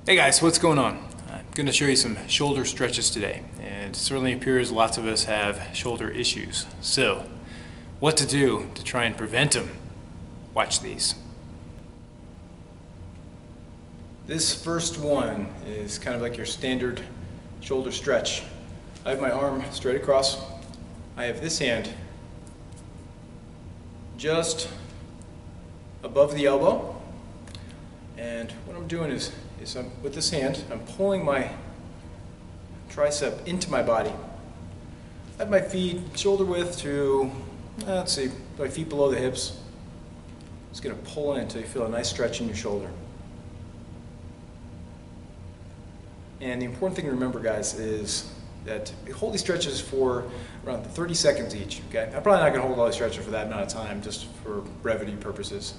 Hey guys, what's going on? I'm going to show you some shoulder stretches today, and it certainly appears lots of us have shoulder issues. So, what to do to try and prevent them? Watch these. This first one is kind of like your standard shoulder stretch. I have my arm straight across. I have this hand just above the elbow, and what I'm doing is with this hand, I'm pulling my tricep into my body. I have my feet shoulder width to, let's see, my feet below the hips. Just going to pull in until you feel a nice stretch in your shoulder. And the important thing to remember, guys, is that you hold these stretches for around 30 seconds each. Okay? I'm probably not going to hold all these stretches for that amount of time, just for brevity purposes.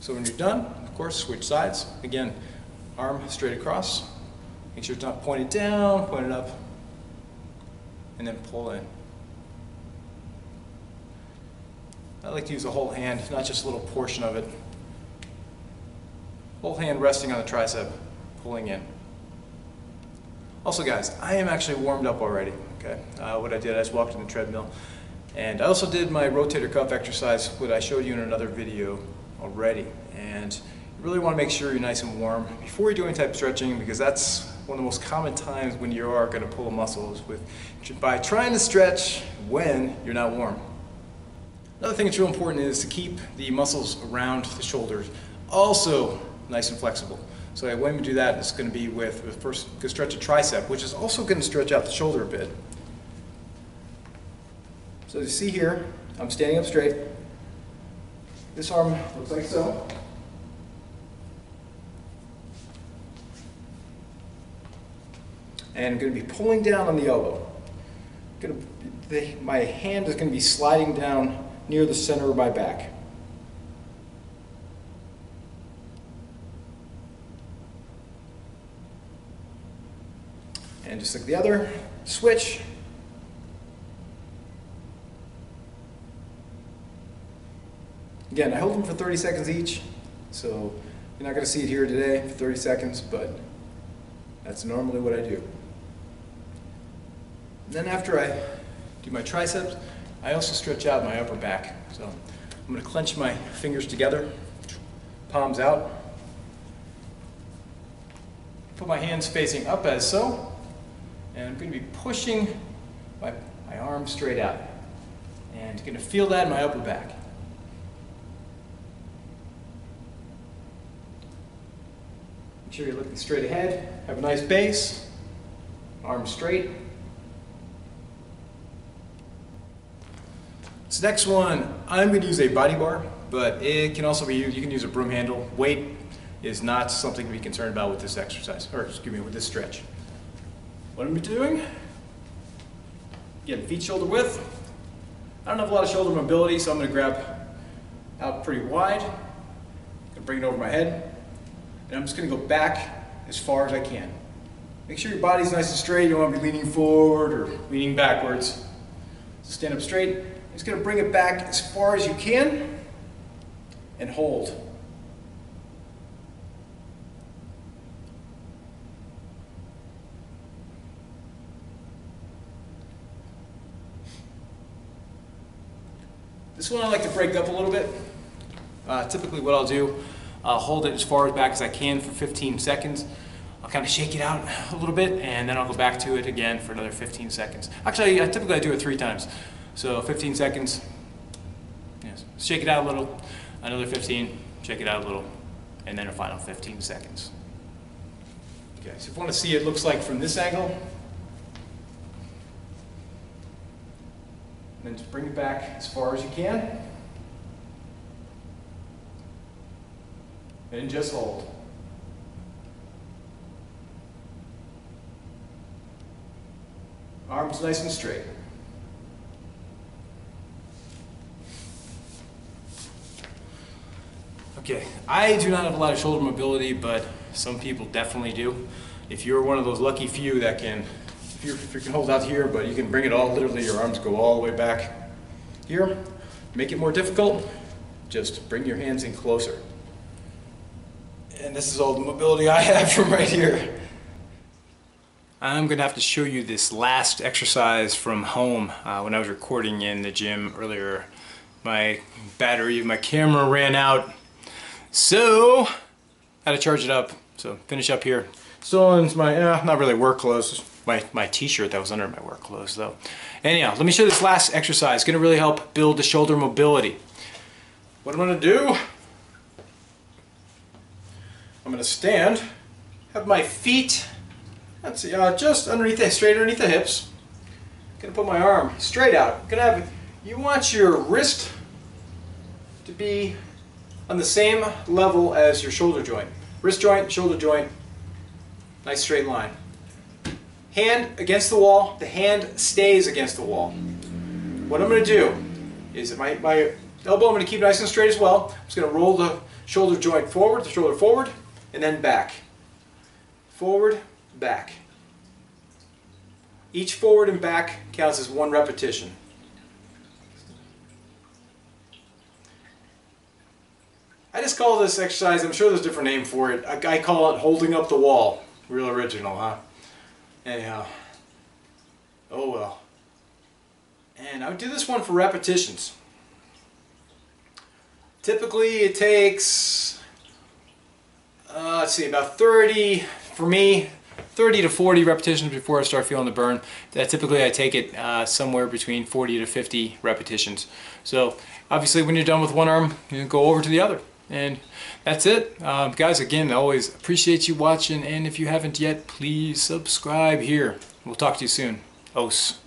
So when you're done, of course, switch sides. Again, arm straight across. Make sure it's not pointed down, pointed up, and then pull in. I like to use the whole hand, not just a little portion of it. Whole hand resting on the tricep, pulling in. Also, guys, I am actually warmed up already. Okay, what I did, I just walked on the treadmill, and I also did my rotator cuff exercise, what I showed you in another video already. And you really want to make sure you're nice and warm before you do any type of stretching, because that's one of the most common times when you are going to pull muscles by trying to stretch when you're not warm. Another thing that's real important is to keep the muscles around the shoulders also nice and flexible. So when we do that, it's going to be with first stretch a tricep, which is also going to stretch out the shoulder a bit. So as you see here, I'm standing up straight. This arm looks like so. And I'm going to be pulling down on the elbow. My hand is going to be sliding down near the center of my back. And just like the other, switch. Again, I hold them for 30 seconds each, so you're not going to see it here today for 30 seconds, but that's normally what I do. And then after I do my triceps, I also stretch out my upper back. So I'm going to clench my fingers together, palms out, put my hands facing up as so, and I'm going to be pushing my arms straight out. And you're going to feel that in my upper back. Make sure you're looking straight ahead, have a nice base, arms straight. This next one, I'm going to use a body bar, but it can also be used, you can use a broom handle. Weight is not something to be concerned about with this exercise, or excuse me, with this stretch. What I'm doing, again, feet shoulder width. I don't have a lot of shoulder mobility, so I'm going to grab out pretty wide, I'm going to bring it over my head, and I'm just going to go back as far as I can. Make sure your body's nice and straight. You don't want to be leaning forward or leaning backwards. So stand up straight. I'm just going to bring it back as far as you can and hold. This one I like to break up a little bit. Typically what I'll do, I'll hold it as far back as I can for 15 seconds. I'll kind of shake it out a little bit, and then I'll go back to it again for another 15 seconds. Actually, I typically do it 3 times. So 15 seconds, yes, shake it out a little, another 15, shake it out a little, and then a final 15 seconds. Okay, so if you want to see it looks like from this angle, then just bring it back as far as you can, and just hold. Arms nice and straight. Okay, I do not have a lot of shoulder mobility, but some people definitely do. If you're one of those lucky few that can, if you can hold out here, but you can bring it all, literally your arms go all the way back here, make it more difficult, just bring your hands in closer. And this is all the mobility I have from right here. I'm going to have to show you this last exercise from home. When I was recording in the gym earlier, my battery of my camera ran out. So, I had to charge it up. So, finish up here. Still on my, not really work clothes. My t-shirt that was under my work clothes though. Anyhow, let me show you this last exercise. It's going to really help build the shoulder mobility. What I'm going to do, I'm going to stand, have my feet, let's see, just underneath straight underneath the hips. I'm going to put my arm straight out. I'm going to have, you want your wrist to be on the same level as your shoulder joint. Wrist joint, shoulder joint, nice straight line. Hand against the wall, the hand stays against the wall. What I'm going to do is my elbow I'm going to keep nice and straight as well. I'm just going to roll the shoulder joint forward, the shoulder forward, and then back. Forward, back. Each forward and back counts as one repetition. I just call this exercise, I'm sure there's a different name for it. I call it holding up the wall. Real original, huh? Anyhow, oh well. And I would do this one for repetitions. Typically it takes, let's see, about 30, for me, 30 to 40 repetitions before I start feeling the burn. Typically I take it somewhere between 40 to 50 repetitions. So obviously when you're done with one arm, you go over to the other. And that's it. Guys, again, I always appreciate you watching, and if you haven't yet, please subscribe here. We'll talk to you soon. Os.